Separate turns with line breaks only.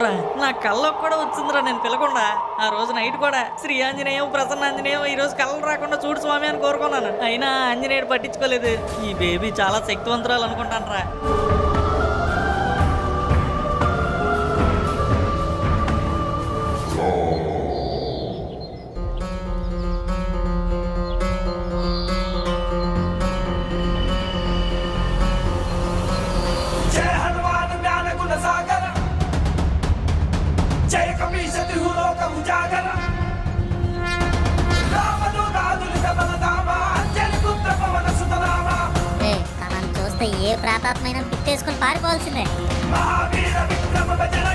నా కళ్ళకు కూడా వచ్చిందిరా నేను పిలకుండా. ఆ రోజు నైట్ కూడా శ్రీ ఆంజనేయం, ప్రసన్నాంజనేయం ఈ రోజు కళ్ళు రాకుండా చూడు స్వామి అని కోరుకున్నాను. అయినా ఆంజనేయుడు పట్టించుకోలేదు. ఈ బేబీ చాలా శక్తివంతురాలు అనుకుంటానురా.
జయ హనుమాన్ జ్ఞాన గుణ సాగర, జయ కపీశ త్రిహులోక ఉజాగర, రామదూతాదులిత బలధామ, అంజలి పుత్ర పవన సుతనామ,
తనని చూస్తే ఏ ప్రాతాత్మైనా పిట్టేసుకుని పారిపోవాల్సిందే.
మహావీర విక్రమ భజన